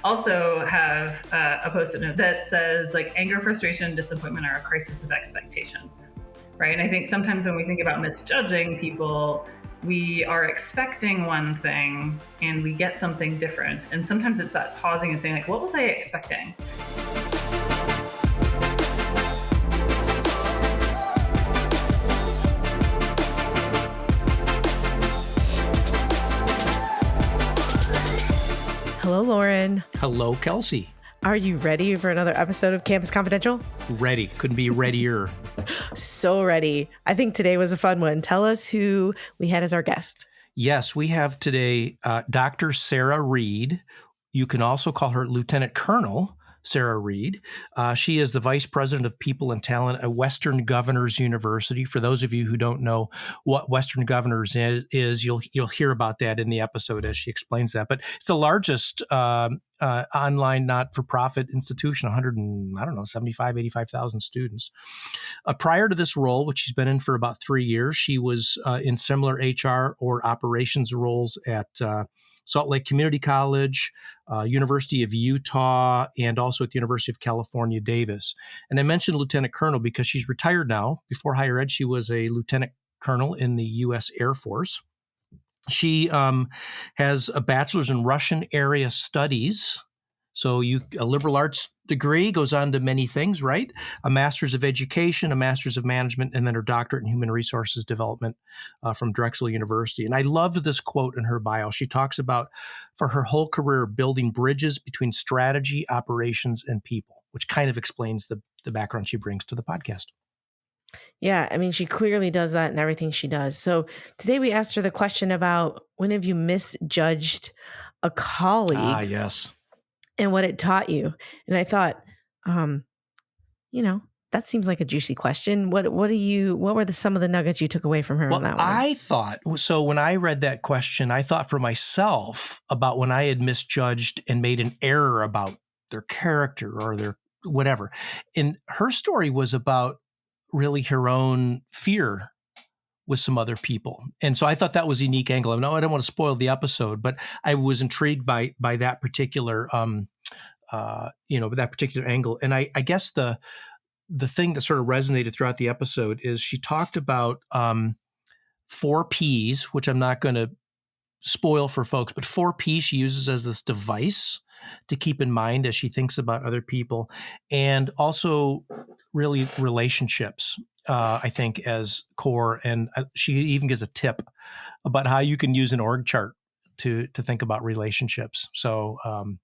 also have a Post-it note that says like anger, frustration, and disappointment are a crisis of expectation, right? And I think sometimes when we think about misjudging people, we are expecting one thing and we get something different. And sometimes it's that pausing and saying like, what was I expecting? Hello, Loren. Hello, Kelsey. Are you ready for another episode of Campus Confidential? Ready. Couldn't be readier. So ready. I think today was a fun one. Tell us who we had as our guest. Yes, we have today Dr. Sara Reed. You can also call her Lieutenant Colonel Sara Reed. She is the Vice President of People and Talent at Western Governors University. For those of you who don't know what Western Governors is, you'll hear about that in the episode as she explains that. But it's the largest online not-for-profit institution, 85,000 students. Prior to this role, which she's been in for about 3 years, she was in similar HR or operations roles at Salt Lake Community College, University of Utah, and also at the University of California, Davis. And I mentioned Lieutenant Colonel because she's retired now. Before higher ed, she was a Lieutenant Colonel in the U.S. Air Force. She has a bachelor's in Russian area studies. So a liberal arts degree goes on to many things, right? A master's of education, a master's of management, and then her doctorate in human resources development from Drexel University. And I loved this quote in her bio. She talks about, for her whole career, building bridges between strategy, operations, and people, which kind of explains the background she brings to the podcast. Yeah, I mean, she clearly does that in everything she does. So today we asked her the question about when have you misjudged a colleague? Ah, yes. And what it taught you. And I thought, that seems like a juicy question. What were some of the nuggets you took away from her on that one? I thought, so when I read that question, I thought for myself about when I had misjudged and made an error about their character or their whatever. And her story was about really her own fear with some other people. And so I thought that was a unique angle. I don't want to spoil the episode, but I was intrigued by that particular, that particular angle. And I guess the thing that sort of resonated throughout the episode is she talked about 4 Ps, which I'm not going to spoil for folks, but 4 Ps she uses as this device to keep in mind as she thinks about other people, and also really relationships. I think as core, and she even gives a tip about how you can use an org chart to think about relationships. So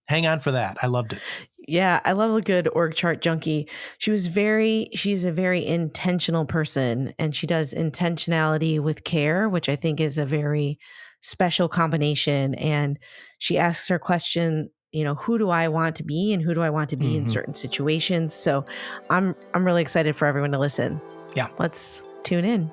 hang on for that. I loved it. Yeah, I love a good org chart junkie. She's a very intentional person, and she does intentionality with care, which I think is a very special combination. And she asks her question, who do I want to be and who do I want to be in certain situations? So I'm really excited for everyone to listen. Yeah. Let's tune in.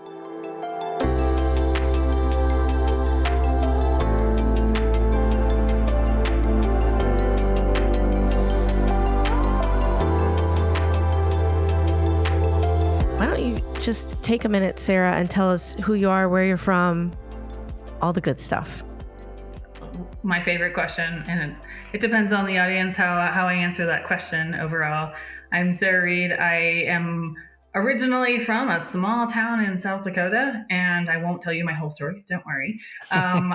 Why don't you just take a minute, Sara, and tell us who you are, where you're from, all the good stuff. My favorite question, and it depends on the audience how I answer that question overall. I'm Sara Reed. I am originally from a small town in South Dakota, and I won't tell you my whole story. Don't worry. I'm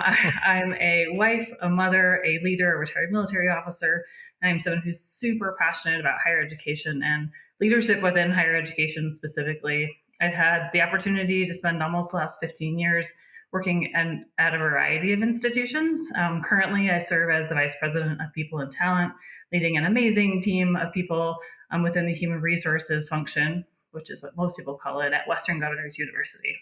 a wife, a mother, a leader, a retired military officer, and I'm someone who's super passionate about higher education and leadership within higher education specifically. I've had the opportunity to spend almost the last 15 years working at a variety of institutions. Currently, I serve as the Vice President of People and Talent, leading an amazing team of people within the human resources function, which is what most people call it, at Western Governors University.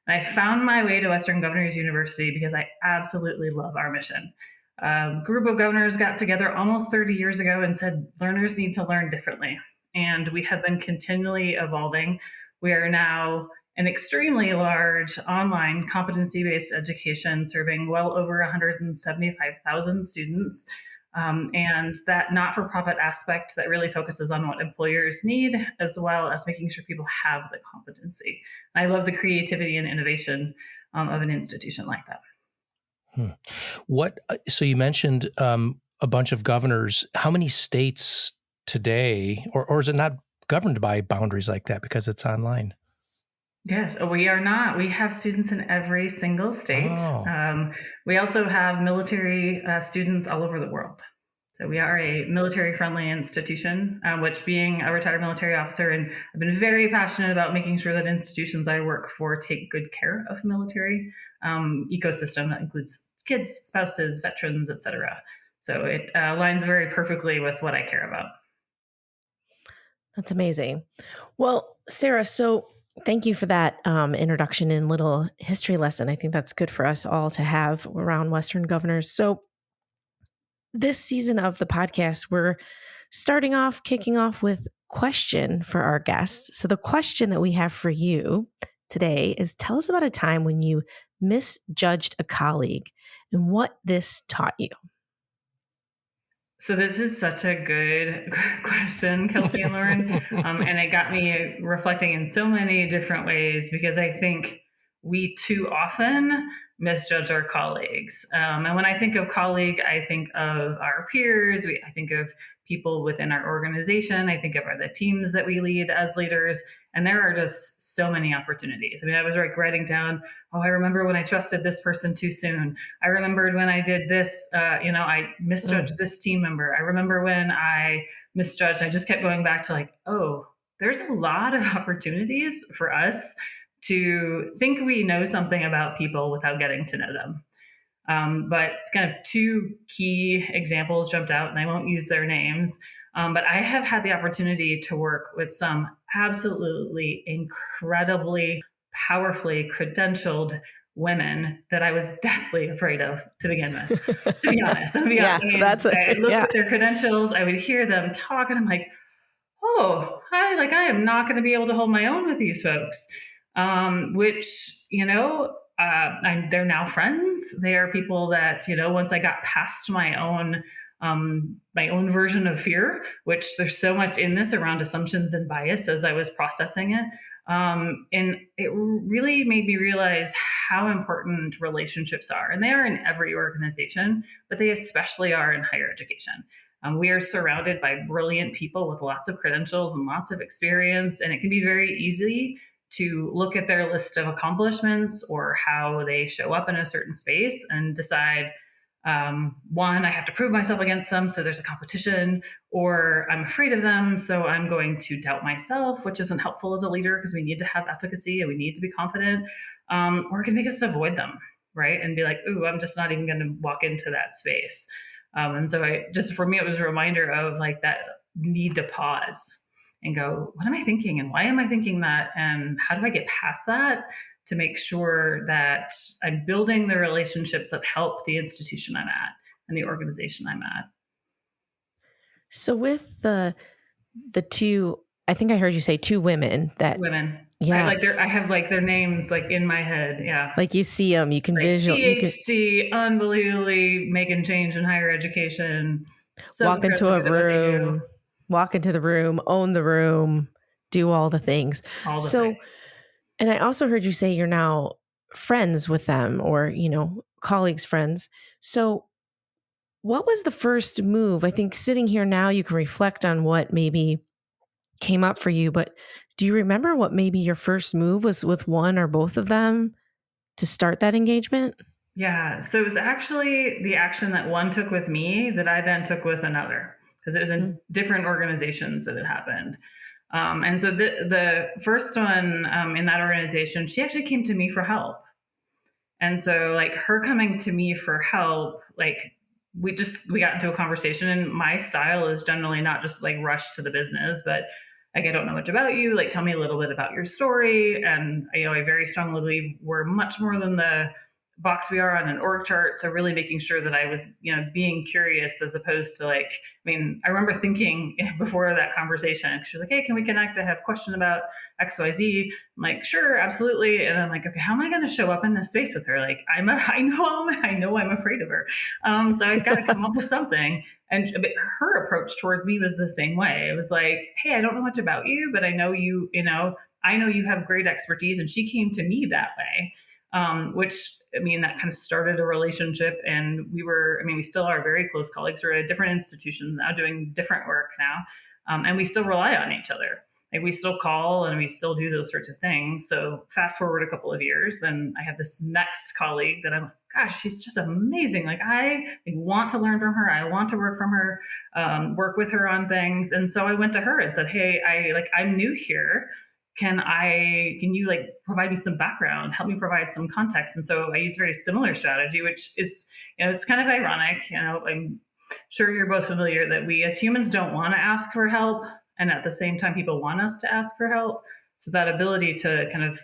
And I found my way to Western Governors University because I absolutely love our mission. A group of governors got together almost 30 years ago and said, learners need to learn differently. And we have been continually evolving. We are now an extremely large online competency-based education serving well over 175,000 students. And that not-for-profit aspect that really focuses on what employers need, as well as making sure people have the competency. I love the creativity and innovation of an institution like that. So you mentioned a bunch of governors. How many states today, or is it not governed by boundaries like that because it's online? Yes, we are not. We have students in every single state. Oh. We also have military students all over the world. So we are a military-friendly institution, which being a retired military officer, and I've been very passionate about making sure that institutions I work for take good care of military ecosystem that includes kids, spouses, veterans, etc. So it aligns very perfectly with what I care about. That's amazing. Well, Sara, so thank you for that introduction and little history lesson. I think that's good for us all to have around Western governors. So this season of the podcast, we're kicking off with question for our guests. So the question that we have for you today is, tell us about a time when you misjudged a colleague and what this taught you. So this is such a good question, Kelsey and Loren, and it got me reflecting in so many different ways, because I think we too often misjudge our colleagues. And when I think of colleague, I think of our peers. I think of people within our organization. I think of the teams that we lead as leaders. And there are just so many opportunities. I mean, I was like writing down, oh, I remember when I trusted this person too soon. I remembered when I did this, I misjudged this team member. I remember when I misjudged. I just kept going back to like, oh, there's a lot of opportunities for us to think we know something about people without getting to know them. But kind of two key examples jumped out, and I won't use their names. But I have had the opportunity to work with some absolutely incredibly powerfully credentialed women that I was deathly afraid of to begin with, to be honest. I looked at their credentials, I would hear them talk, and I'm like, oh, I am not going to be able to hold my own with these folks. They're now friends. They are people that, once I got past my own version of fear, which there's so much in this around assumptions and bias as I was processing it. And it really made me realize how important relationships are. And they are in every organization, but they especially are in higher education. We are surrounded by brilliant people with lots of credentials and lots of experience, and it can be very easy to look at their list of accomplishments or how they show up in a certain space and decide, one, I have to prove myself against them, so there's a competition, or I'm afraid of them, so I'm going to doubt myself, which isn't helpful as a leader because we need to have efficacy and we need to be confident, or it can make us avoid them, right? And be like, ooh, I'm just not even going to walk into that space. And so for me, it was a reminder of like that need to pause and go, what am I thinking? And why am I thinking that? And how do I get past that to make sure that I'm building the relationships that help the institution I'm at and the organization I'm at? So with the two, I think I heard you say two women that. Women. Yeah. I have their names in my head. Yeah. Like you see them, you can PhD, unbelievably making change in higher education. So walk into the room, own the room, do all the things. Things. And I also heard you say you're now friends with them, or, colleagues, friends. So what was the first move? I think sitting here now, you can reflect on what maybe came up for you, but do you remember what maybe your first move was with one or both of them to start that engagement? Yeah. So it was actually the action that one took with me that I then took with another, because it was in different organizations that it happened. And so the first one in that organization, she actually came to me for help. And so her coming to me for help, we got into a conversation, and my style is generally not just rush to the business, but I don't know much about you. Tell me a little bit about your story. And I very strongly believe we're much more than the box we are on an org chart. So really making sure that I was, being curious as opposed to I remember thinking before that conversation, she was like, hey, can we connect? I have a question about XYZ. I'm like, sure, absolutely. And I'm like, okay, how am I going to show up in this space with her? I know I'm afraid of her. So I've got to come up with something. And her approach towards me was the same way. It was like, hey, I don't know much about you, but I know you, I know you have great expertise. And she came to me that way. which, I mean, that kind of started a relationship. And we still are very close colleagues. We're at different institutions now doing different work now. And we still rely on each other. Like we still call and we still do those sorts of things. So fast forward a couple of years, and I have this next colleague that I'm like, gosh, she's just amazing. Like I want to learn from her. I want to work from her, work with her on things. And so I went to her and said, hey, I'm new here. Can you like provide me some background, help me provide some context? And so I used a very similar strategy, which is, it's kind of ironic. I'm sure you're both familiar that we as humans don't want to ask for help. And at the same time, people want us to ask for help. So that ability to kind of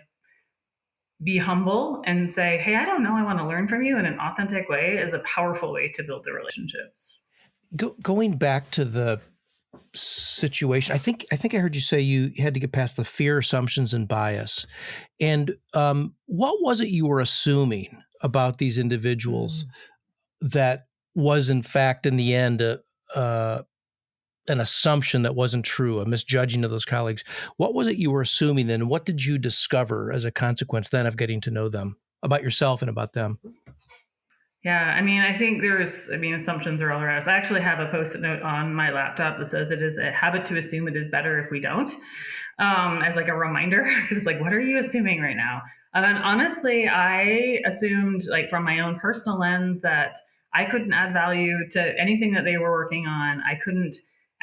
be humble and say, hey, I don't know, I want to learn from you in an authentic way is a powerful way to build the relationships. Going back to the situation, I think I heard you say you had to get past the fear, assumptions, and bias. And what was it you were assuming about these individuals that was, in fact, in the end, an assumption that wasn't true, a misjudging of those colleagues? What was it you were assuming then? What did you discover as a consequence then of getting to know them, about yourself and about them? Yeah, I mean, I think assumptions are all around us. I actually have a Post-it note on my laptop that says it is a habit to assume it is better if we don't, as like a reminder, because it's like, what are you assuming right now? And honestly, I assumed, like from my own personal lens, that I couldn't add value to anything that they were working on. I couldn't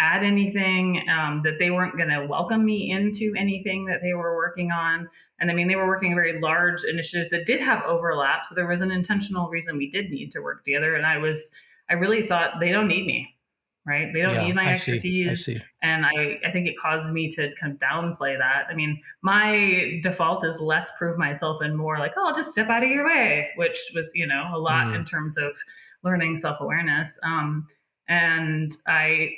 add anything, that they weren't going to welcome me into anything that they were working on. And I mean, they were working very large initiatives that did have overlap. So there was an intentional reason we did need to work together. And I really thought, they don't need me, right? They don't need my expertise. I see. And I think it caused me to kind of downplay that. I mean, my default is less prove myself and more like, oh, I'll just step out of your way, which was, a lot in terms of learning self-awareness. And I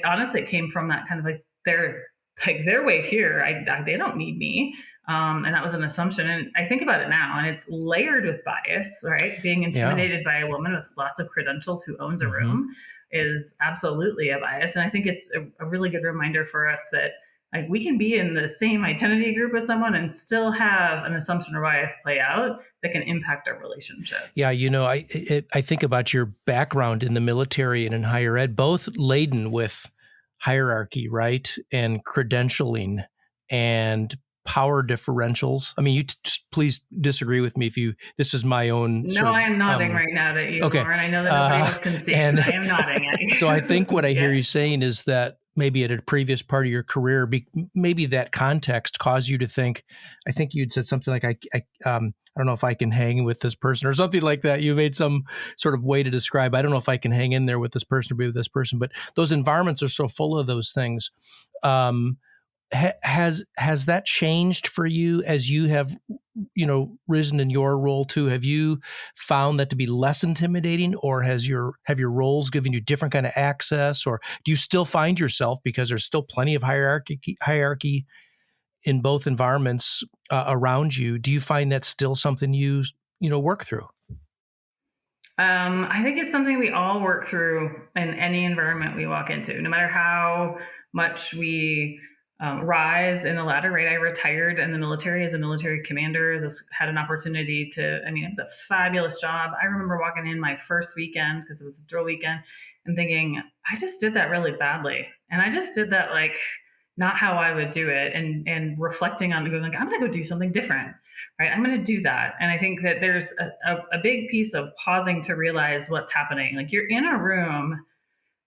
honestly, it came from that kind of like their way here. They don't need me. And that was an assumption. And I think about it now, and it's layered with bias, right? Being intimidated by a woman with lots of credentials who owns a room is absolutely a bias. And I think it's a really good reminder for us that like we can be in the same identity group as someone and still have an assumption or bias play out that can impact our relationships. Yeah, I think about your background in the military and in higher ed, both laden with hierarchy, right, and credentialing and power differentials. I mean, you please disagree with me this is my own. No, I am nodding right now at you, okay. Loren. I know that nobody else can see, but I am nodding at you. So I think what I hear you saying is that maybe at a previous part of your career, maybe that context caused you to think, I think you'd said something like, I don't know if I can hang with this person or something like that. You made some sort of way to describe, I don't know if I can hang in there with this person or be with this person, but those environments are so full of those things. Has that changed for you as you have, risen in your role too? Have you found that to be less intimidating, or have your roles given you different kind of access, or do you still find yourself, because there's still plenty of hierarchy in both environments around you? Do you find that still something you work through? I think it's something we all work through in any environment we walk into, no matter how much we rise in the ladder, right? I retired in the military as a military commander. Had an opportunity it was a fabulous job. I remember walking in my first weekend, because it was a drill weekend, and thinking, I just did that really badly. And I just did that like not how I would do it, and reflecting on it, going like, I'm going to go do something different, right? I'm going to do that. And I think that there's a big piece of pausing to realize what's happening. Like you're in a room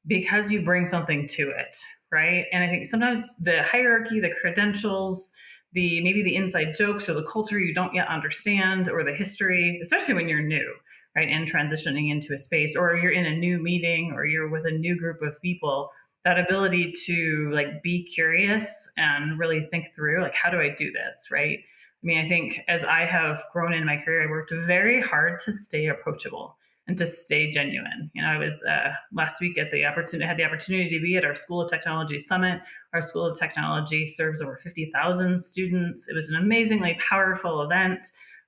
because you bring something to it, right? And I think sometimes the hierarchy, the credentials, maybe the inside jokes or the culture you don't yet understand, or the history, especially when you're new, right? And transitioning into a space, or you're in a new meeting, or you're with a new group of people, that ability to like be curious and really think through, like, how do I do this, right? I mean, I think as I have grown in my career, I worked very hard to stay approachable and to stay genuine. I was last week had the opportunity to be at our School of Technology Summit. Our School of Technology serves over 50,000 students. It was an amazingly powerful event.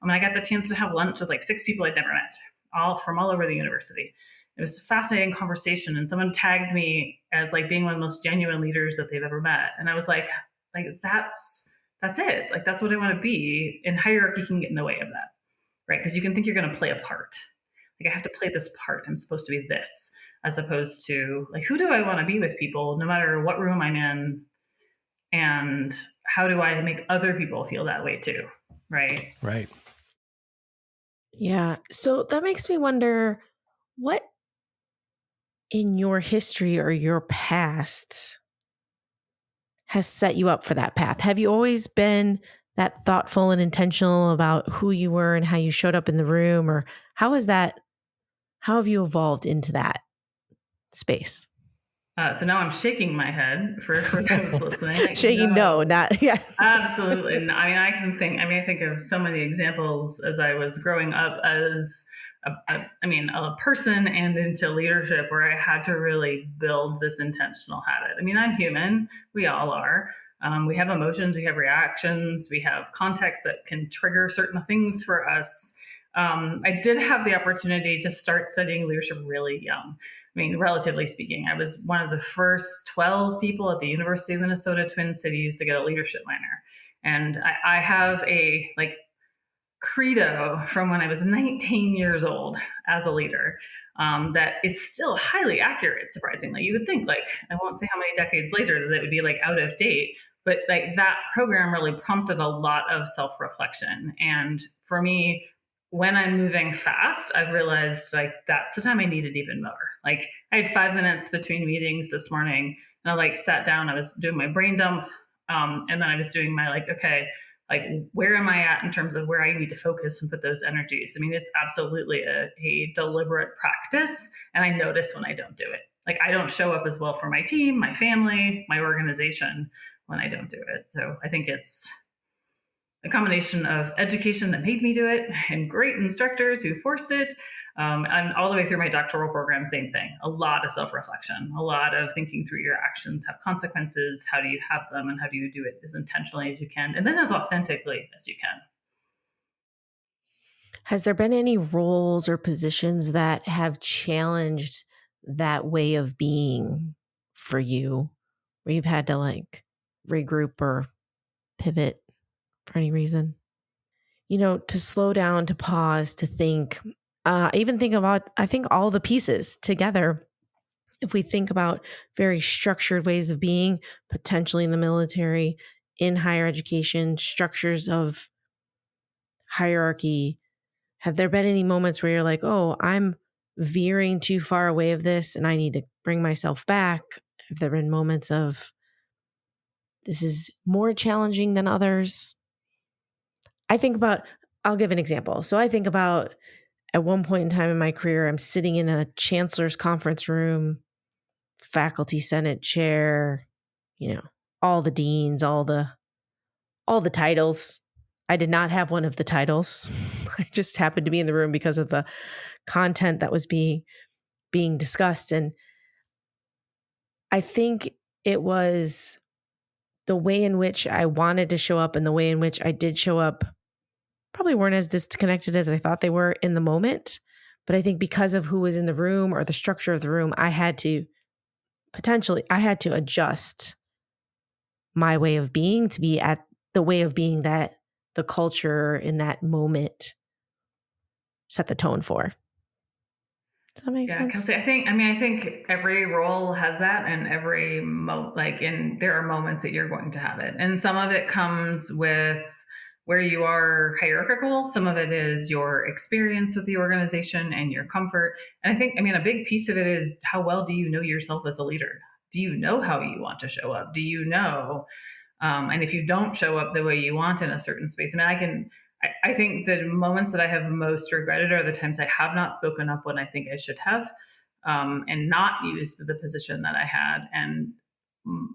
I got the chance to have lunch with like 6 people I'd never met, all from all over the university. It was a fascinating conversation, and someone tagged me as like being one of the most genuine leaders that they've ever met. And I was like that's it. Like, that's what I want to be, and hierarchy can get in the way of that. right? Because you can think you're going to play a part. Like, I have to play this part. I'm supposed to be this, as opposed to like, who do I want to be with people, no matter what room I'm in, and how do I make other people feel that way too, right? Right. Yeah. So that makes me wonder, what in your history or your past has set you up for that path? Have you always been that thoughtful and intentional about who you were and how you showed up in the room? Or how have you evolved into that space? So now I'm shaking my head for those listening. Like, Shaking, no, not, yeah. absolutely. I mean, I think of so many examples as I was growing up as a person and into leadership, where I had to really build this intentional habit. I mean, I'm human. We all are. We have emotions, we have reactions, we have context that can trigger certain things for us. I did have the opportunity to start studying leadership really young. I mean, relatively speaking, I was one of the first 12 people at the University of Minnesota Twin Cities to get a leadership minor. And I have a credo from when I was 19 years old as a leader, that is still highly accurate, surprisingly. You would think, like, I won't say how many decades later that it would be like out of date, but like that program really prompted a lot of self-reflection. And for me, when I'm moving fast, I've realized like that's the time I needed even more. Like, I had 5 minutes between meetings this morning, and I like sat down, I was doing my brain dump, and then I was doing my okay, like, where am I at in terms of where I need to focus and put those energies? I mean, it's absolutely a deliberate practice. And I notice when I don't do it. Like, I don't show up as well for my team, my family, my organization when I don't do it. So I think it's a combination of education that made me do it and great instructors who forced it. And all the way through my doctoral program, same thing. A lot of self-reflection, a lot of thinking through your actions have consequences. How do you have them, and how do you do it as intentionally as you can, and then as authentically as you can? Has there been any roles or positions that have challenged that way of being for you, where you've had to like regroup or pivot for any reason? To slow down, to pause, to think, even think about, I think all the pieces together. If we think about very structured ways of being, potentially in the military, in higher education, structures of hierarchy, have there been any moments where you're like, oh, I'm veering too far away of this and I need to bring myself back? Have there been moments of this is more challenging than others? I'll give an example. So I think about, at one point in time in my career, I'm sitting in a chancellor's conference room, faculty senate chair, all the deans, all the titles. I did not have one of the titles. I just happened to be in the room because of the content that was being discussed. And I think it was the way in which I wanted to show up and the way in which I did show up probably weren't as disconnected as I thought they were in the moment. But I think because of who was in the room or the structure of the room, I had to adjust my way of being to be at the way of being that the culture in that moment set the tone for. Does that make sense? Kelsey, I think every role has that, and and there are moments that you're going to have it. And some of it comes with where you are hierarchical. Some of it is your experience with the organization and your comfort. And a big piece of it is, how well do you know yourself as a leader? Do you know how you want to show up? Do you know? And if you don't show up the way you want in a certain space, I think the moments that I have most regretted are the times I have not spoken up when I think I should have, and not used the position that I had. And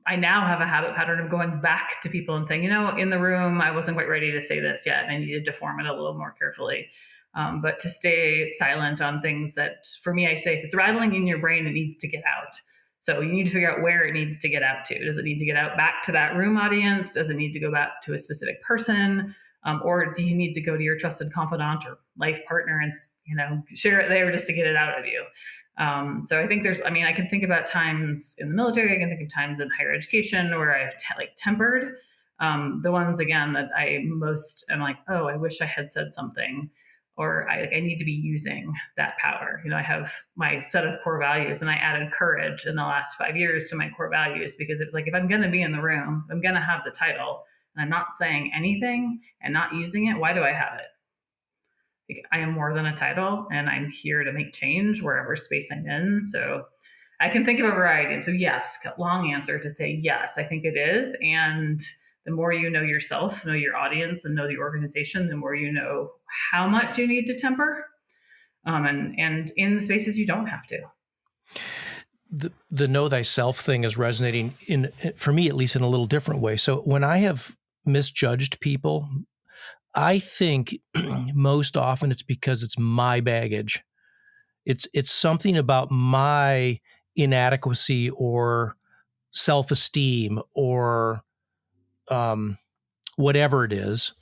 I now have a habit pattern of going back to people and saying, in the room, I wasn't quite ready to say this yet, and I needed to form it a little more carefully. But to stay silent on things that, for me, I say, if it's rattling in your brain, it needs to get out. So you need to figure out where it needs to get out to. Does it need to get out back to that room audience? Does it need to go back to a specific person? Or do you need to go to your trusted confidant or life partner and share it there just to get it out of you? So I think I can think about times in the military. I can think of times in higher education where I've tempered. The ones, again, that I most am like, oh, I wish I had said something, or I need to be using that power. I have my set of core values, and I added courage in the last 5 years to my core values, because it was like, if I'm going to be in the room, I'm going to have the title, and I'm not saying anything and not using it, why do I have it? Like, I am more than a title, and I'm here to make change wherever space I'm in. So I can think of a variety. And so yes, long answer to say yes, I think it is. And the more you know yourself, know your audience, and know the organization, the more you know how much you need to temper. And in the spaces you don't have to. The know thyself thing is resonating for me, at least, in a little different way. So when I have misjudged people, I think most often it's because it's my baggage. It's something about my inadequacy or self-esteem or whatever it is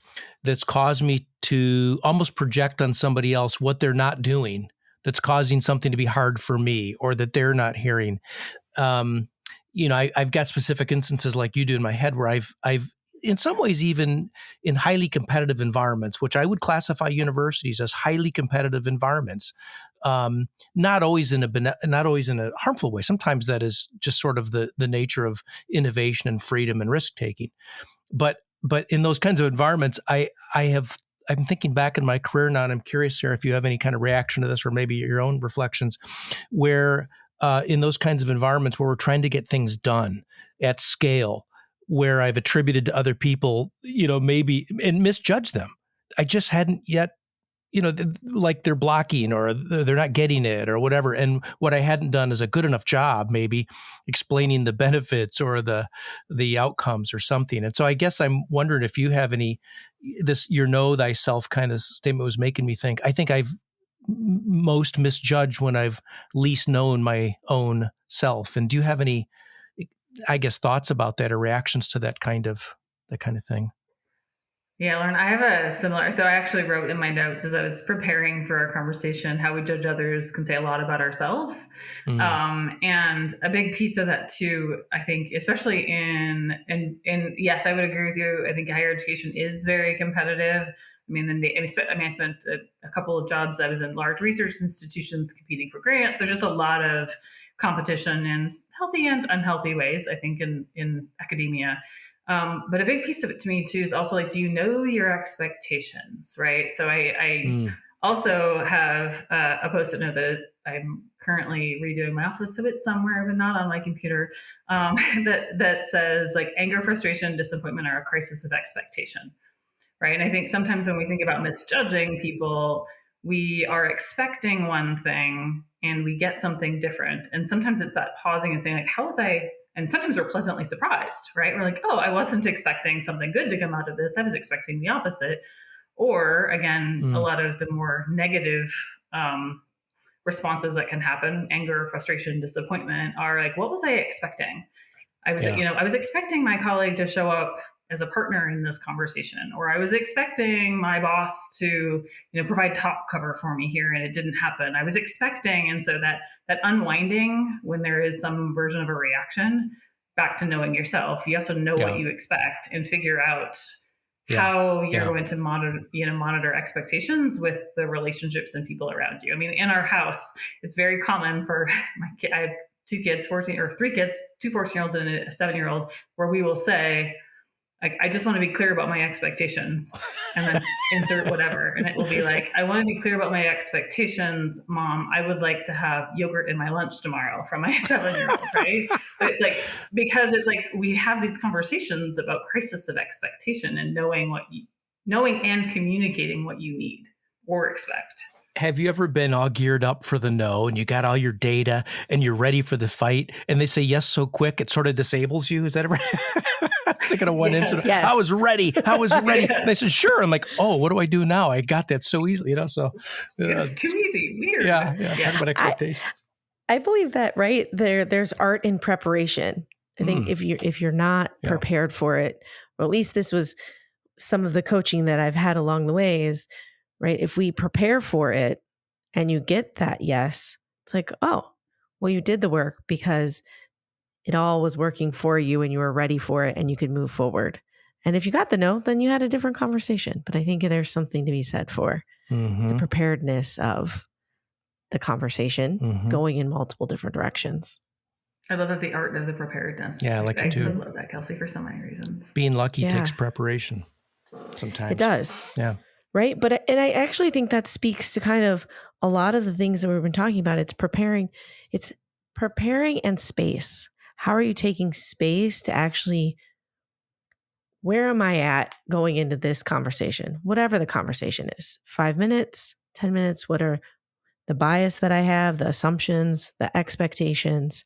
that's caused me to almost project on somebody else what they're not doing, that's causing something to be hard for me or that they're not hearing. I've got specific instances like you do in my head where I've in some ways, even in highly competitive environments, which I would classify universities as highly competitive environments, not always in a harmful way. Sometimes that is just sort of the nature of innovation and freedom and risk taking. But in those kinds of environments, I'm thinking back in my career now, and I'm curious, Sarah, if you have any kind of reaction to this or maybe your own reflections, where in those kinds of environments where we're trying to get things done at scale, where I've attributed to other people, maybe, and misjudged them. I just hadn't yet, like they're blocking or they're not getting it or whatever. And what I hadn't done is a good enough job, maybe explaining the benefits or the outcomes or something. And so I guess I'm wondering if you have this know thyself kind of statement was making me think. I think I've most misjudged when I've least known my own self. And do you have any, I guess, thoughts about that or reactions to that kind of thing? Yeah, Lauren, I have a similar. So I actually wrote in my notes as I was preparing for our conversation, how we judge others can say a lot about ourselves. And a big piece of that too, I think, especially in yes, I would agree with you. I think higher education is very competitive. I spent a couple of jobs. I was in large research institutions competing for grants. There's just a lot of competition in healthy and unhealthy ways, I think, in academia. But a big piece of it to me too is also like, do you know your expectations, right? So I also have a Post-it note that I'm currently redoing my office of it somewhere, but not on my computer, that says like anger, frustration, disappointment are a crisis of expectation, right? And I think sometimes when we think about misjudging people, we are expecting one thing and we get something different. And sometimes it's that pausing and saying like, and sometimes we're pleasantly surprised, right? We're like, oh, I wasn't expecting something good to come out of this. I was expecting the opposite. Or again, a lot of the more negative responses that can happen, anger, frustration, disappointment, are like, what was I expecting? I was expecting my colleague to show up as a partner in this conversation, or I was expecting my boss to, provide top cover for me here, and it didn't happen. I was expecting, and so that unwinding when there is some version of a reaction, back to knowing yourself. You also know what you expect and figure out how you're going to monitor expectations with the relationships and people around you. I mean, in our house, it's very common for my kid. I have three kids, 2 14-year-olds and a 7-year-old, where we will say, like, I just want to be clear about my expectations, and then insert whatever. And it will be like, I want to be clear about my expectations, Mom. I would like to have yogurt in my lunch tomorrow from my 7-year-old, right? But it's like, because it's like, we have these conversations about crisis of expectation and knowing and communicating what you need or expect. Have you ever been all geared up for the no and you got all your data and you're ready for the fight and they say yes so quick it sort of disables you? Is that ever? I was thinking of one incident. Yes. I was ready. And they said, sure. I'm like, oh, what do I do now? I got that so easily, So it's too easy. Weird. Yeah. Talk about expectations. I believe that, right? There's art in preparation. I think if you're not prepared for it, or at least this was some of the coaching that I've had along the way is, right, if we prepare for it and you get that yes, it's like, oh, well, you did the work because it all was working for you and you were ready for it and you could move forward. And if you got the no, then you had a different conversation. But I think there's something to be said for the preparedness of the conversation going in multiple different directions. I love that, the art of the preparedness. Yeah, I like it too. I so love that, Kelsey, for so many reasons. Being lucky takes preparation sometimes. It does. Yeah. Right. And I actually think that speaks to kind of a lot of the things that we've been talking about. It's preparing and space. How are you taking space to actually, where am I at going into this conversation? Whatever the conversation is, 5 minutes, 10 minutes, what are the bias that I have, the assumptions, the expectations.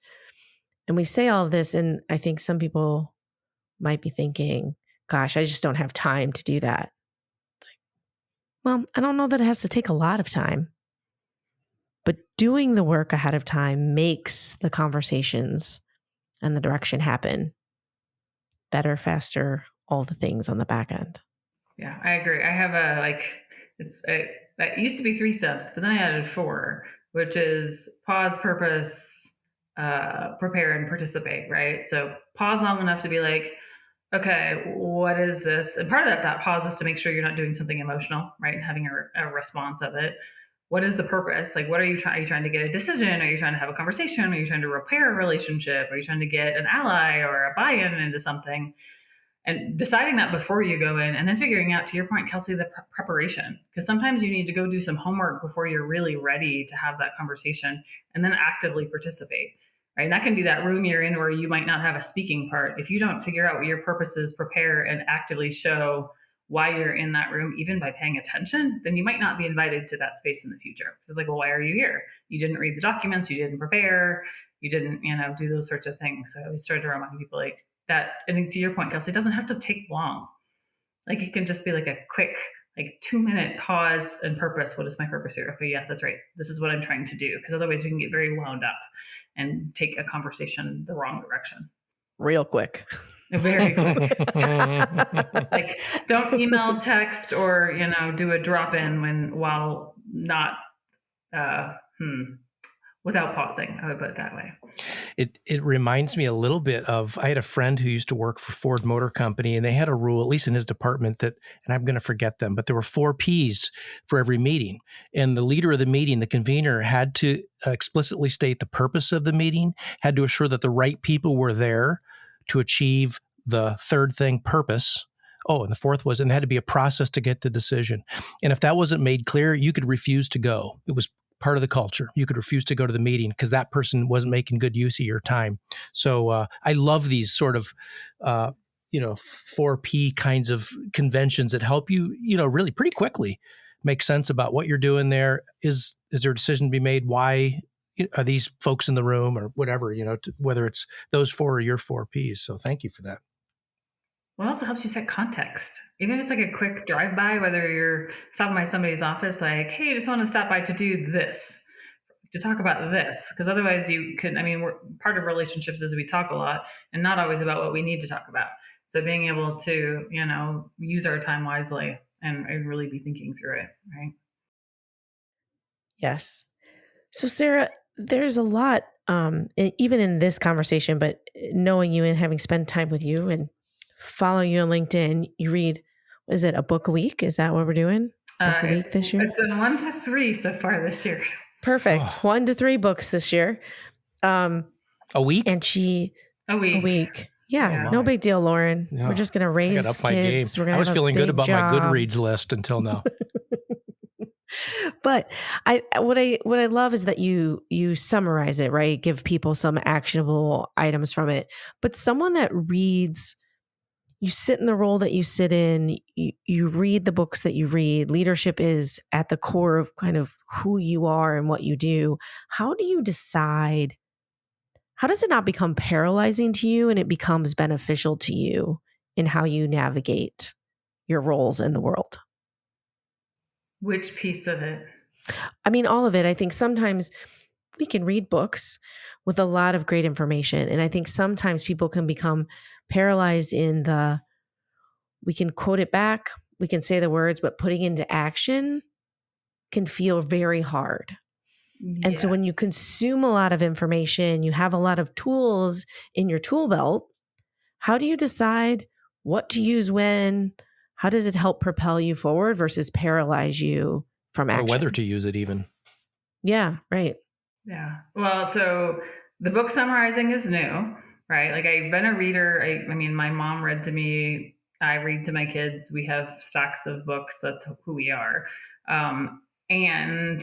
And we say all of this, and I think some people might be thinking, gosh, I just don't have time to do that. Well, I don't know that it has to take a lot of time, but doing the work ahead of time makes the conversations and the direction happen better, faster, all the things on the back end. Yeah, I agree. I have it used to be 3 steps, but then I added 4, which is pause, purpose, prepare, and participate, right? So pause long enough to be like, okay, what is this? And part of that pause is to make sure you're not doing something emotional, right? And having a response of it. What is the purpose? Like, what are you trying? Are you trying to get a decision? Are you trying to have a conversation? Are you trying to repair a relationship? Are you trying to get an ally or a buy-in into something? And deciding that before you go in, and then figuring out, to your point, Kelsey, the preparation. Because sometimes you need to go do some homework before you're really ready to have that conversation, and then actively participate. Right? And that can be that room you're in where you might not have a speaking part. If you don't figure out what your purpose is, prepare, and actively show why you're in that room, even by paying attention, then you might not be invited to that space in the future. Because it's like, well, why are you here? You didn't read the documents, you didn't prepare, you didn't, do those sorts of things. So I always try to remind people like that. I think, to your point, Kelsey, it doesn't have to take long. Like, it can just be like a quick, 2-minute pause and purpose. What is my purpose here? Okay, yeah, that's right. This is what I'm trying to do. Because otherwise we can get very wound up and take a conversation the wrong direction. Real quick. Very quick. Yes. Don't email, text, or, do a drop-in while not, without pausing. I would put it that way. It reminds me a little bit of, I had a friend who used to work for Ford Motor Company, and they had a rule, at least in his department, that, and I'm going to forget them, but there were 4 Ps for every meeting. And the leader of the meeting, the convener, had to explicitly state the purpose of the meeting, had to assure that the right people were there to achieve the third thing, purpose. Oh, and the fourth was, and there had to be a process to get the decision. And if that wasn't made clear, you could refuse to go. It was part of the culture. You could refuse to go to the meeting because that person wasn't making good use of your time. So I love these sort of, 4P kinds of conventions that help you, really pretty quickly make sense about what you're doing there. Is there a decision to be made? Why are these folks in the room, or whatever, whether it's those 4 or your 4 Ps. So thank you for that. Well, it also helps you set context. Even if it's like a quick drive-by, whether you're stopping by somebody's office, like, hey, I just want to stop by to do this, to talk about this. Because otherwise we're part of relationships is we talk a lot and not always about what we need to talk about. So being able to, use our time wisely and really be thinking through it, right? Yes. So Sarah, there's a lot, even in this conversation, but knowing you and having spent time with you and follow you on LinkedIn, you read, is it a book a week? Is that what we're doing? Book a week this year? It's been 1 to 3 so far this year. Perfect. 1 to 3 books this year. A week? And A week. Yeah, no big deal, Loren. Yeah. We're just going to raise up my kids. game. I was feeling good about my Goodreads list until now. But what I love is that you summarize it, right? Give people some actionable items from it. But someone that reads, you sit in the role that you sit in, you read the books that you read. Leadership is at the core of kind of who you are and what you do. How do you decide? How does it not become paralyzing to you and it becomes beneficial to you in how you navigate your roles in the world? Which piece of it? I mean, all of it. I think sometimes we can read books with a lot of great information. And I think sometimes people can become paralyzed in we can quote it back, we can say the words, but putting into action can feel very hard. Yes. And so when you consume a lot of information, you have a lot of tools in your tool belt, how do you decide what to use when, how does it help propel you forward versus paralyze you from action? Or whether to use it even. Yeah, right. Yeah. Well, so the book summarizing is new, right? Like I've been a reader. I mean, my mom read to me. I read to my kids. We have stacks of books. That's who we are. And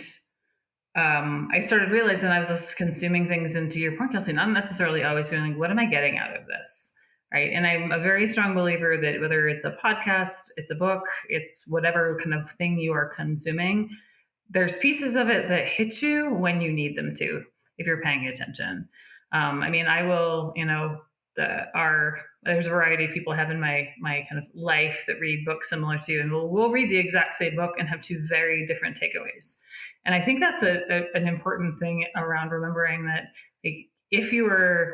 I started realizing I was just consuming things, and to your point, Kelsey, not necessarily always feeling, what am I getting out of this? Right. And I'm a very strong believer that whether it's a podcast, it's a book, it's whatever kind of thing you are consuming, there's pieces of it that hit you when you need them to, if you're paying attention. I mean, I will, there's a variety of people I have in my kind of life that read books similar to you, and we'll read the exact same book and have two very different takeaways. And I think that's an important thing around remembering that, like, if you are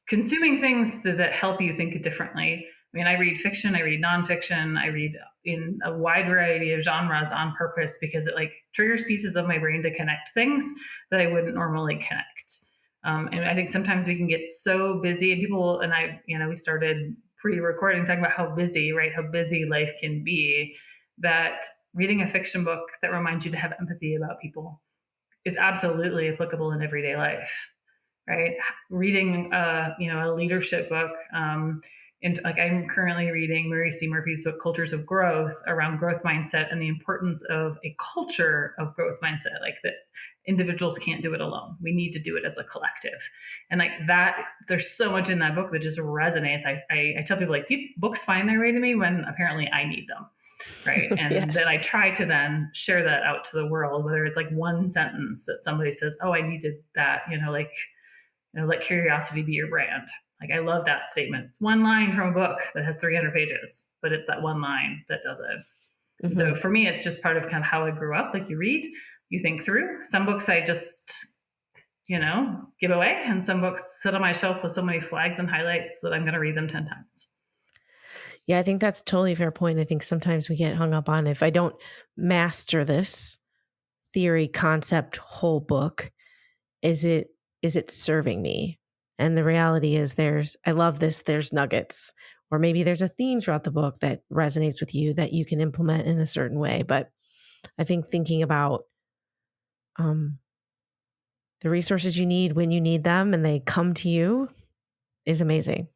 consuming things that help you think differently. I mean, I read fiction, I read nonfiction, I read in a wide variety of genres on purpose because it like triggers pieces of my brain to connect things that I wouldn't normally connect. And I think sometimes we can get so busy, and people and I, we started pre-recording talking about how busy life can be, that reading a fiction book that reminds you to have empathy about people is absolutely applicable in everyday life, right? Reading, a leadership book, and like I'm currently reading Mary C. Murphy's book, Cultures of Growth, around growth mindset and the importance of a culture of growth mindset, like that individuals can't do it alone. We need to do it as a collective. And like that, there's so much in that book that just resonates. I tell people, like, books find their way to me when apparently I need them. Right. And Yes. then I try to then share that out to the world, whether it's like one sentence that somebody says, oh, I needed that, let curiosity be your brand. Like, I love that statement. It's one line from a book that has 300 pages, but it's that one line that does it. And so for me, it's just part of kind of how I grew up. Like, you read, you think through. Some books I just, give away. And some books sit on my shelf with so many flags and highlights that I'm going to read them 10 times. Yeah, I think that's a totally fair point. I think sometimes we get hung up on, if I don't master this theory, concept, whole book, is it serving me? And the reality is I love this, there's nuggets, or maybe there's a theme throughout the book that resonates with you that you can implement in a certain way. But I think thinking about the resources you need when you need them and they come to you is amazing.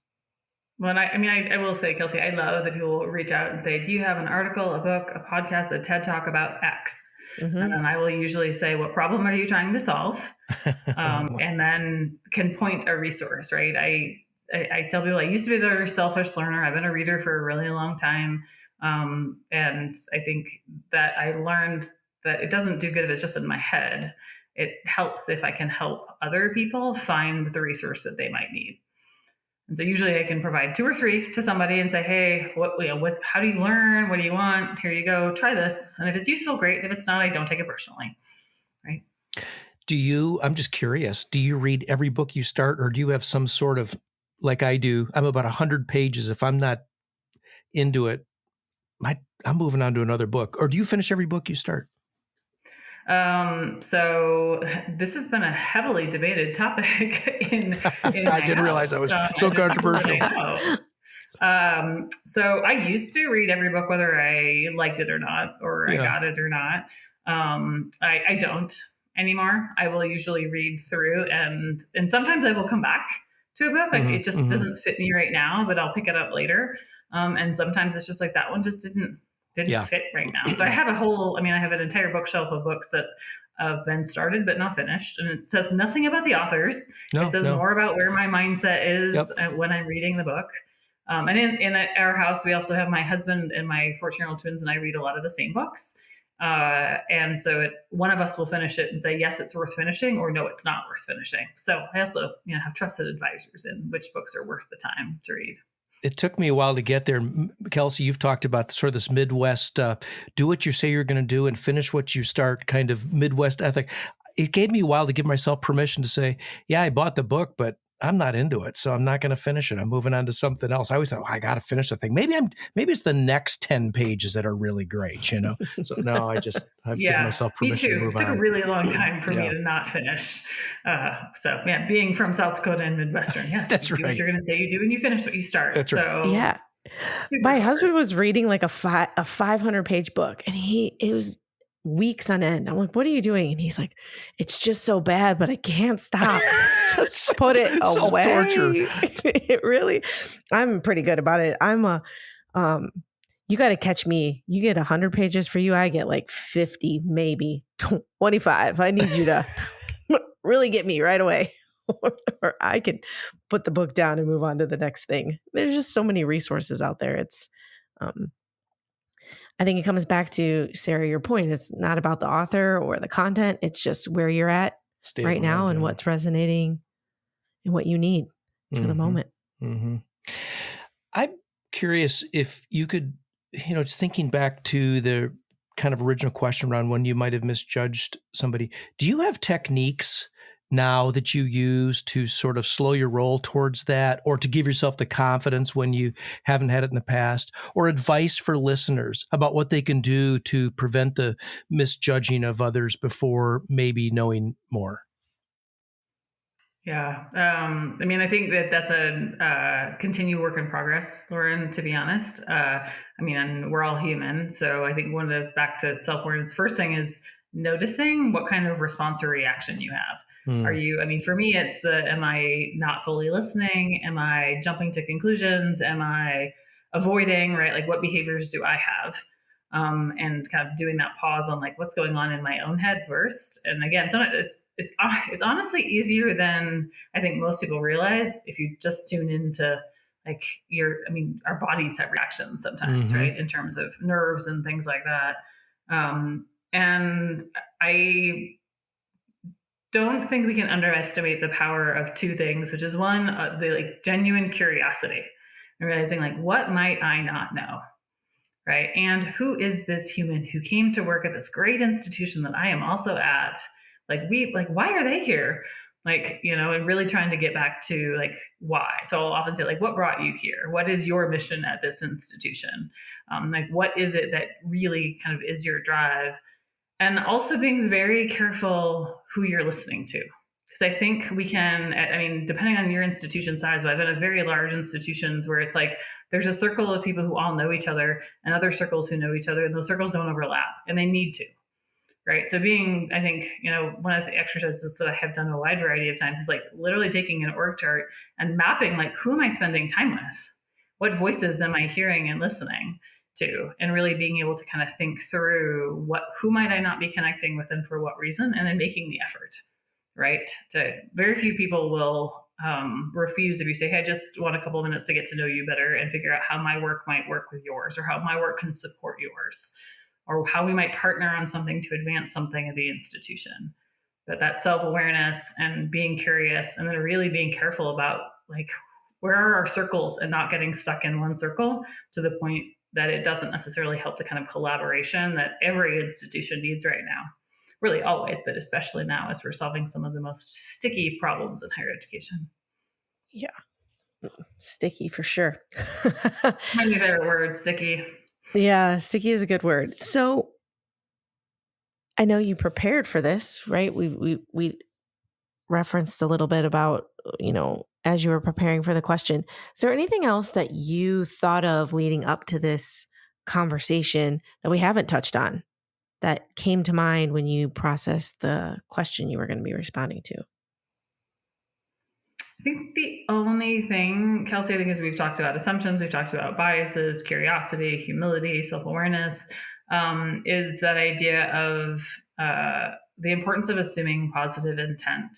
Well, I will say, Kelsey, I love that people reach out and say, do you have an article, a book, a podcast, a TED Talk about X? And then I will usually say, what problem are you trying to solve? And then can point a resource, right? I tell people I used to be a very selfish learner. I've been a reader for a really long time. And I think that I learned that it doesn't do good if it's just in my head. It helps if I can help other people find the resource that they might need. And so usually I can provide 2 or 3 to somebody and say, hey, how do you learn? What do you want? Here you go. Try this. And if it's useful, great. If it's not, I don't take it personally. Right. I'm just curious, do you read every book you start, or do you have some sort of, like I do, I'm about 100 pages. If I'm not into it, I'm moving on to another book. Or do you finish every book you start? So this has been a heavily debated topic in I didn't realize I was so controversial. So I used to read every book, whether I liked it or not, or I got it or not. I don't anymore. I will usually read through, and sometimes I will come back to a book. Like, it just doesn't fit me right now, but I'll pick it up later. And sometimes it's just like, that one just didn't fit right now. So I have I have an entire bookshelf of books that have been started but not finished. And it says nothing about the authors. It says more about where my mindset is when I'm reading the book. And in our house, we also have my husband and my 14-year-old twins, and I read a lot of the same books. And so one of us will finish it and say, yes, it's worth finishing, or no, it's not worth finishing. So I also have trusted advisors in which books are worth the time to read. It took me a while to get there. Kelsey, you've talked about sort of this Midwest, do what you say you're going to do and finish what you start kind of Midwest ethic. It gave me a while to give myself permission to say, yeah, I bought the book, but I'm not into it, so I'm not going to finish it. I'm moving on to something else. I always thought, I got to finish the thing. Maybe it's the next 10 pages that are really great, So no, I've given myself permission to move on. It took a really long time for me to not finish. Being from South Dakota and Midwestern, yes, that's you do right. what you're going to say you do, and you finish what you start. That's right. Yeah. Super My hard. husband was reading like a 500-page book, and it was weeks on end. I'm like, what are you doing? And he's like, it's just so bad, but I can't stop. Just put it Self-torture. away. It really, I'm pretty good about it. Um, you got to catch me. You get 100 pages for you. I get like 50, maybe 25. I need you to really get me right away. Or I can put the book down and move on to the next thing. There's just so many resources out there. Um, I think it comes back to, Sarah, your point. It's not about the author or the content. It's just where you're at State right of now mind, and yeah. what's resonating and what you need for the moment. Mm-hmm. I'm curious if you could, just thinking back to the kind of original question around when you might have misjudged somebody. Do you have techniques now that you use to sort of slow your roll towards that, or to give yourself the confidence when you haven't had it in the past, or advice for listeners about what they can do to prevent the misjudging of others before maybe knowing more? Yeah. I mean, I think that that's a continued work in progress, Loren, to be honest. And we're all human. So I think back to self-awareness, first thing is noticing what kind of response or reaction you have. For me, it's am I not fully listening? Am I jumping to conclusions? Am I avoiding, right? Like, what behaviors do I have? And kind of doing that pause on like what's going on in my own head first. And again, it's honestly easier than I think most people realize if you just tune into like our bodies have reactions sometimes, right? In terms of nerves and things like that. And I don't think we can underestimate the power of two things, which is one, the like genuine curiosity and realizing like, what might I not know? Right. And who is this human who came to work at this great institution that I am also at? Why are they here? And really trying to get back to like, why? So I'll often say like, what brought you here? What is your mission at this institution? What is it that really kind of is your drive? And also being very careful who you're listening to. Because I think we can, depending on your institution size, but I've been at very large institutions where it's like there's a circle of people who all know each other and other circles who know each other, and those circles don't overlap, and they need to, right? So I think, one of the exercises that I have done a wide variety of times is like literally taking an org chart and mapping like, who am I spending time with? What voices am I hearing and listening to? And really being able to kind of think through who might I not be connecting with and for what reason, and then making the effort. Right? Very few people will refuse if you say, hey, I just want a couple of minutes to get to know you better and figure out how my work might work with yours, or how my work can support yours, or how we might partner on something to advance something at the institution. But that self-awareness and being curious, and then really being careful about like, where are our circles, and not getting stuck in one circle to the point that it doesn't necessarily help the kind of collaboration that every institution needs right now. Really always, but especially now as we're solving some of the most sticky problems in higher education. Yeah. Sticky for sure. My favorite word, sticky. Yeah, sticky is a good word. So I know you prepared for this, right? We referenced a little bit about, as you were preparing for the question. Is there anything else that you thought of leading up to this conversation that we haven't touched on, that came to mind when you processed the question you were going to be responding to? I think the only thing, Kelsey, is we've talked about assumptions, we've talked about biases, curiosity, humility, self-awareness, is that idea of the importance of assuming positive intent.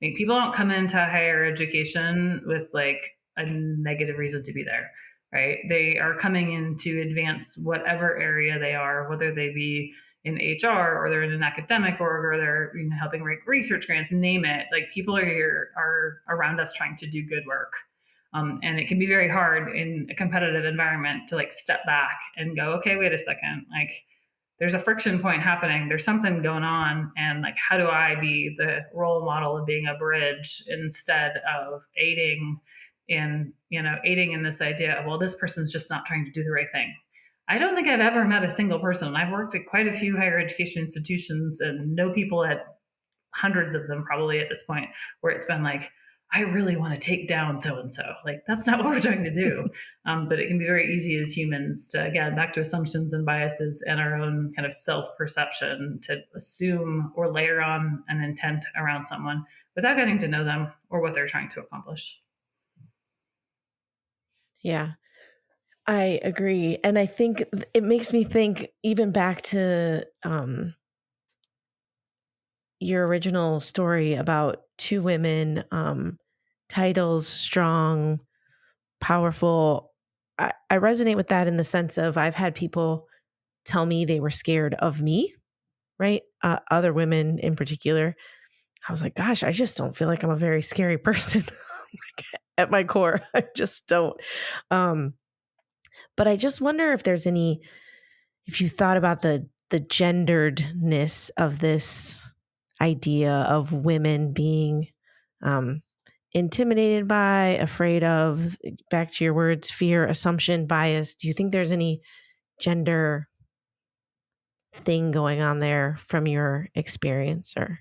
I mean, people don't come into higher education with like a negative reason to be there, right? They are coming in to advance whatever area they are, whether they be in HR or they're in an academic org or they're helping write research grants, name it. Like, people are here, are around us trying to do good work. And it can be very hard in a competitive environment to like step back and go, okay, wait a second, like there's a friction point happening. There's something going on. And like, how do I be the role model of being a bridge instead of aiding in this idea of, well, this person's just not trying to do the right thing. I don't think I've ever met a single person. I've worked at quite a few higher education institutions and know people at hundreds of them probably at this point, where it's been like, I really want to take down so-and-so. Like, that's not what we're trying to do. But it can be very easy as humans to, again, back to assumptions and biases and our own kind of self-perception, to assume or layer on an intent around someone without getting to know them or what they're trying to accomplish. Yeah, I agree. And I think it makes me think even back to your original story about two women, titles, strong, powerful. I resonate with that in the sense of I've had people tell me they were scared of me, right? Other women in particular. I was like, gosh, I just don't feel like I'm a very scary person at my core. I just don't. But I just wonder if there's if you thought about the genderedness of this idea of women being intimidated by, afraid of, back to your words, fear, assumption, bias. Do you think there's any gender thing going on there from your experience or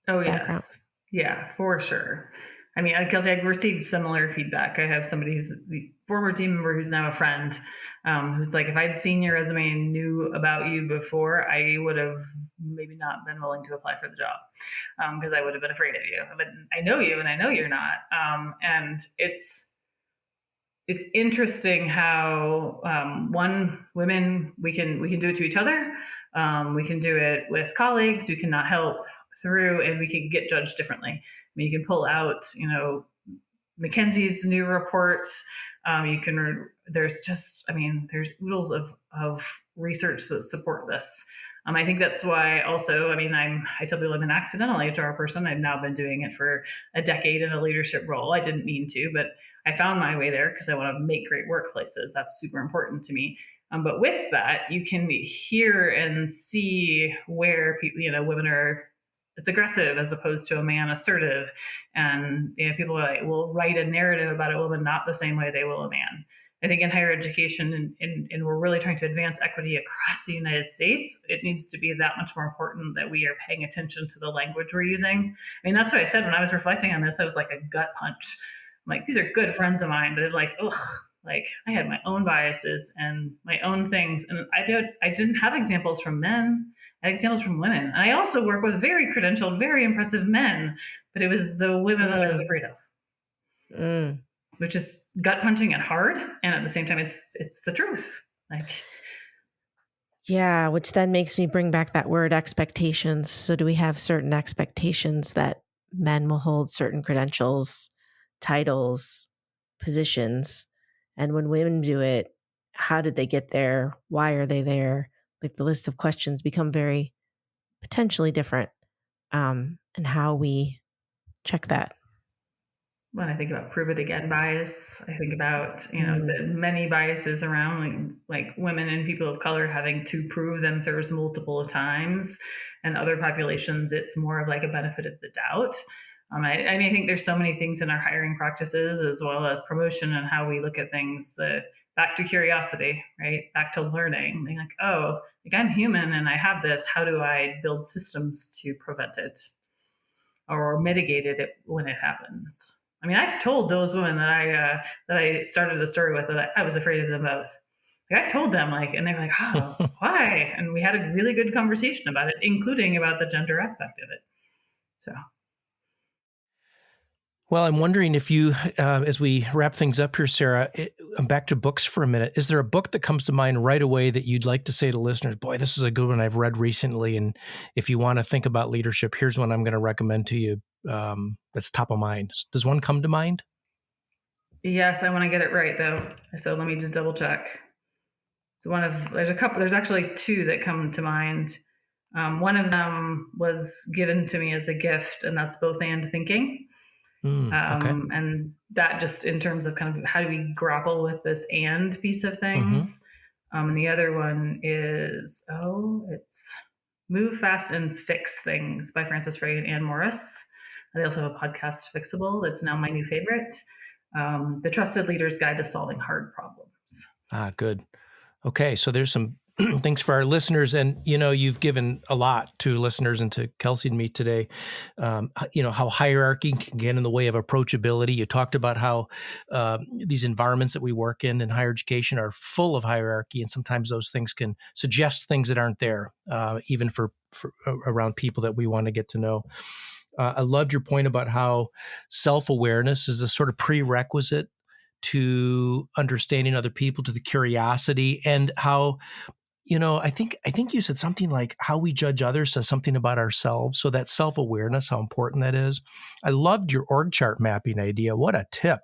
Oh, background? yes. Yeah, for sure. I mean, Kelsey, I've received similar feedback. I have somebody who's a former team member who's now a friend, who's like, if I'd seen your resume and knew about you before, I would have maybe not been willing to apply for the job, because I would have been afraid of you. But I know you, and I know you're not. And it's interesting how women, we can do it to each other, we can do it with colleagues, we cannot help through, and we can get judged differently. I mean, you can pull out McKinsey's new reports. You can there's just, I mean, there's oodles of research that support this. I think that's why also, I mean, I tell people I'm an accidental HR person. I've now been doing it for a decade in a leadership role. I didn't mean to, but I found my way there because I want to make great workplaces. That's super important to me. But with that, you can hear and see where people, women are, it's aggressive as opposed to a man assertive. And people are like, will write a narrative about a woman not the same way they will a man. I think in higher education, and we're really trying to advance equity across the United States, it needs to be that much more important that we are paying attention to the language we're using. I mean, that's what I said when I was reflecting on this. I was like a gut punch. I'm like, these are good friends of mine, but they're like, ugh, like I had my own biases and my own things. And I didn't have examples from men. I had examples from women. And I also work with very credentialed, very impressive men, but it was the women that I was afraid of. Which is gut punching and hard, and at the same time, it's the truth. Like, yeah, which then makes me bring back that word expectations. So, do we have certain expectations that men will hold certain credentials, titles, positions, and when women do it, how did they get there? Why are they there? Like the list of questions become very potentially different, and how we check that. when I think about prove it again bias, I think about the many biases around like women and people of color having to prove themselves multiple times, and other populations it's more of like a benefit of the doubt. I mean, I think there's so many things in our hiring practices as well as promotion and how we look at things. Back to curiosity, right? Back to learning. Being like, oh, like I'm human and I have this. How do I build systems to prevent it or mitigate it when it happens? I mean, I've told those women that I started the story with that I was afraid of them both. Like I've told them, like, and they're like, "Oh, why?" And we had a really good conversation about it, including about the gender aspect of it. So, well, I'm wondering if you, as we wrap things up here, Sara, I'm back to books for a minute. Is there a book that comes to mind right away that you'd like to say to listeners, boy, this is a good one I've read recently, and if you want to think about leadership, here's one I'm going to recommend to you that's top of mind. Does one come to mind? yes, I want to get it right though. So let me just double check. So there's a couple. There's actually two that come to mind. One of them was given to me as a gift, and that's Both and Thinking. Okay. And that just in terms of kind of how do we grapple with this and piece of things. And the other one is, it's Move Fast and Fix Things by Frances Ray and Ann Morris. They also have a podcast, Fixable, that's now my new favorite. The Trusted Leader's Guide to Solving Hard Problems. Good. Okay, so there's some things for our listeners. And, you've given a lot to listeners and to Kelsey and me today. How hierarchy can get in the way of approachability. You talked about how these environments that we work in higher education are full of hierarchy. And sometimes those things can suggest things that aren't there, even for around people that we want to get to know. I loved your point about how self-awareness is a sort of prerequisite to understanding other people, to the curiosity, and how, I think you said something like how we judge others says something about ourselves. So that self-awareness, how important that is. I loved your org chart mapping idea. What a tip.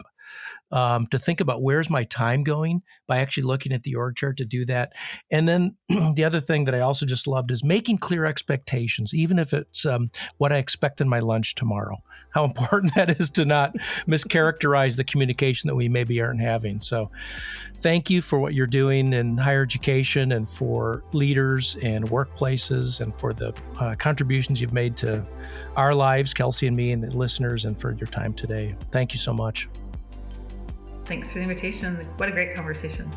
To think about where's my time going by actually looking at the org chart to do that. And then the other thing that I also just loved is making clear expectations, even if it's what I expect in my lunch tomorrow, how important that is to not mischaracterize the communication that we maybe aren't having. So thank you for what you're doing in higher education and for leaders and workplaces and for the contributions you've made to our lives, Kelsey and me and the listeners, and for your time today. Thank you so much. Thanks for the invitation. What a great conversation.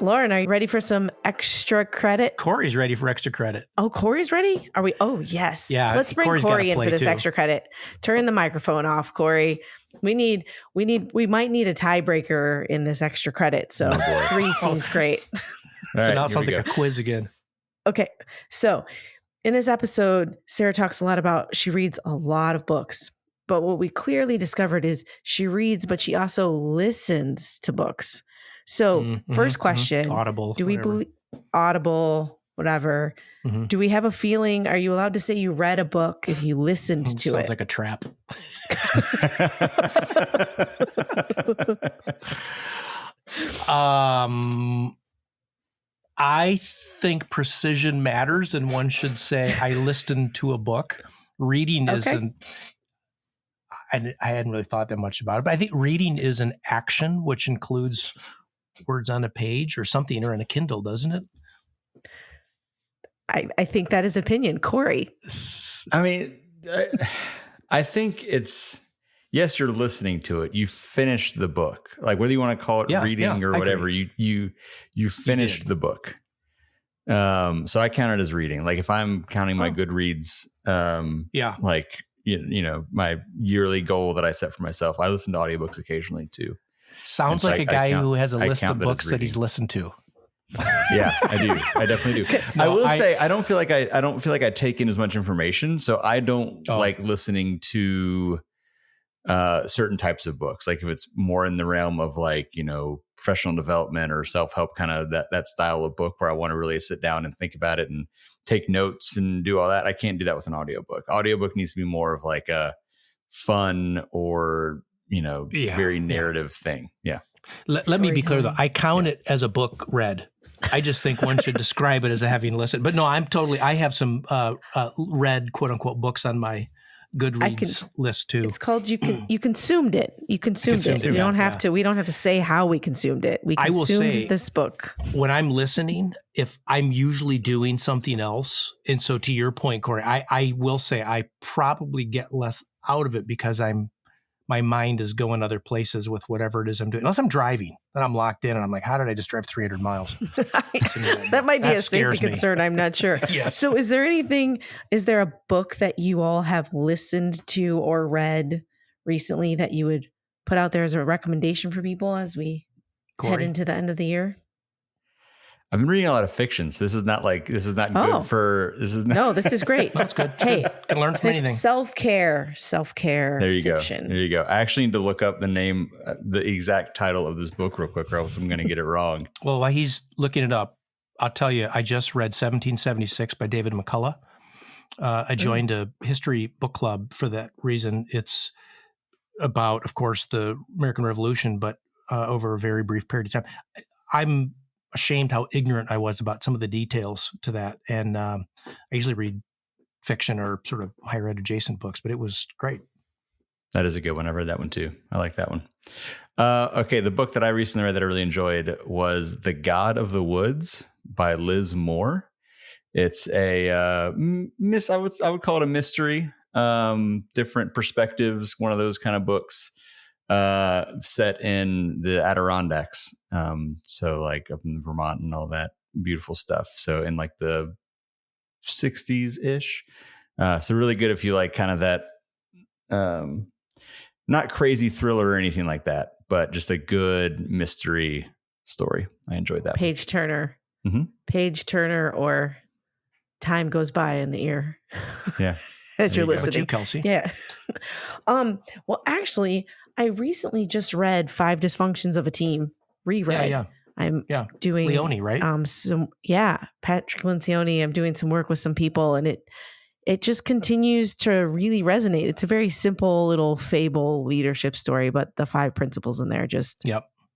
Loren, are you ready for some extra credit? Corey's ready for extra credit. Oh, Corey's ready? Are we? Oh, yes. Yeah. Let's bring Corey in for this extra credit. Turn the microphone off, Corey. We might need a tiebreaker in this extra credit. So 3 seems great. So now it sounds like a quiz again. Okay. So in this episode, Sara talks a lot about, she reads a lot of books, but what we clearly discovered is she reads, but she also listens to books. So first question, Audible, do we believe Audible, whatever. Mm-hmm. Do we have a feeling? Are you allowed to say you read a book if you listened to Sounds it? like a trap. I think precision matters, and one should say I listened to a book. Reading isn't. I hadn't really thought that much about it, but I think reading is an action, which includes words on a page or something, or in a Kindle, doesn't it? I think that is opinion. Corey. I mean, I think it's, yes, you're listening to it. You finished the book. Like whether you want to call it reading or whatever, you finished the book. So I count it as reading. Like if I'm counting my Goodreads, like, my yearly goal that I set for myself, I listen to audiobooks occasionally too. Sounds like a guy who has a list of books that he's listened to. Yeah, I do. I definitely do. I will say I don't feel like I take in as much information, so I don't like listening to certain types of books. Like if it's more in the realm of like, professional development or self-help, kind of that style of book where I want to really sit down and think about it and take notes and do all that. I can't do that with an audiobook. Audiobook needs to be more of like a fun or, very narrative thing. Yeah. Let me be clear though. I count it as a book read. I just think one should describe it as a having listened. But no, I have some read quote unquote books on my Goodreads list too. It's called you consumed it. You consumed it. We don't have to say how we consumed it. We consumed this book. When I'm listening, if I'm usually doing something else, and so to your point, Corey, I will say I probably get less out of it because my mind is going other places with whatever it is I'm doing. Unless I'm driving, then I'm locked in and I'm like, how did I just drive 300 miles? That might be a safety concern. I'm not sure. Yes. So is there a book that you all have listened to or read recently that you would put out there as a recommendation for people as we head into the end of the year? I've been reading a lot of fictions. This is not good for, this is not. No, this is great. That's good. Hey, can learn from anything. Self-care. There you fiction. go. There you go. I actually need to look up the exact title of this book real quick, or else I'm going to get it wrong. Well, while he's looking it up, I'll tell you, I just read 1776 by David McCullough. I joined a history book club for that reason. It's about, of course, the American Revolution, but over a very brief period of time. I'm ashamed how ignorant I was about some of the details to that. And I usually read fiction or sort of higher ed adjacent books, but it was great. That is a good one. I've read that one too. I like that one. Okay, the book that I recently read that I really enjoyed was The God of the Woods by Liz Moore. It's a I would call it a mystery, different perspectives, one of those kind of books set in the Adirondacks. So like up in Vermont and all that beautiful stuff. So in like the 60s ish. So really good if you like kind of that, not crazy thriller or anything like that, but just a good mystery story. I enjoyed that. Page Turner. Mm-hmm. Page Turner or Time Goes By in the Ear. Yeah. As you're listening. What you, Kelsey? Yeah. Well, actually, I recently just read 5 Dysfunctions of a Team. Reread. Yeah. I'm doing Leone, right? Patrick Lencioni. I'm doing some work with some people, and it just continues to really resonate. It's a very simple little fable leadership story, but the 5 principles in there just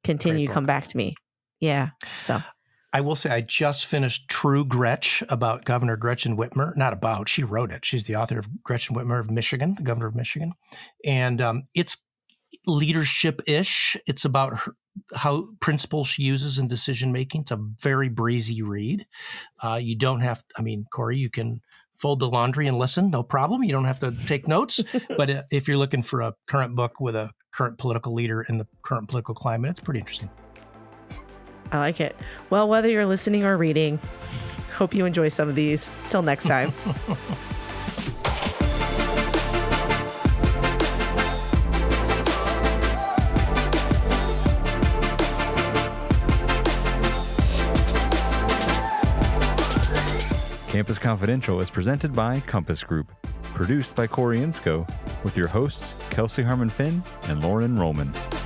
continue to come back to me. Yeah. So I will say I just finished True Gretch about Governor Gretchen Whitmer. Not about, she wrote it. She's the author of Gretchen Whitmer of Michigan, the governor of Michigan. And it's leadership-ish. It's about how principles she uses in decision-making. It's a very breezy read. You don't have, Corey, you can fold the laundry and listen, no problem. You don't have to take notes. But if you're looking for a current book with a current political leader in the current political climate, it's pretty interesting. I like it. Well, whether you're listening or reading, hope you enjoy some of these. Till next time. Campus Confidential is presented by Compass Group, produced by Corey Inscoe, with your hosts Kelsey Harmon Finn and Loren Rullman.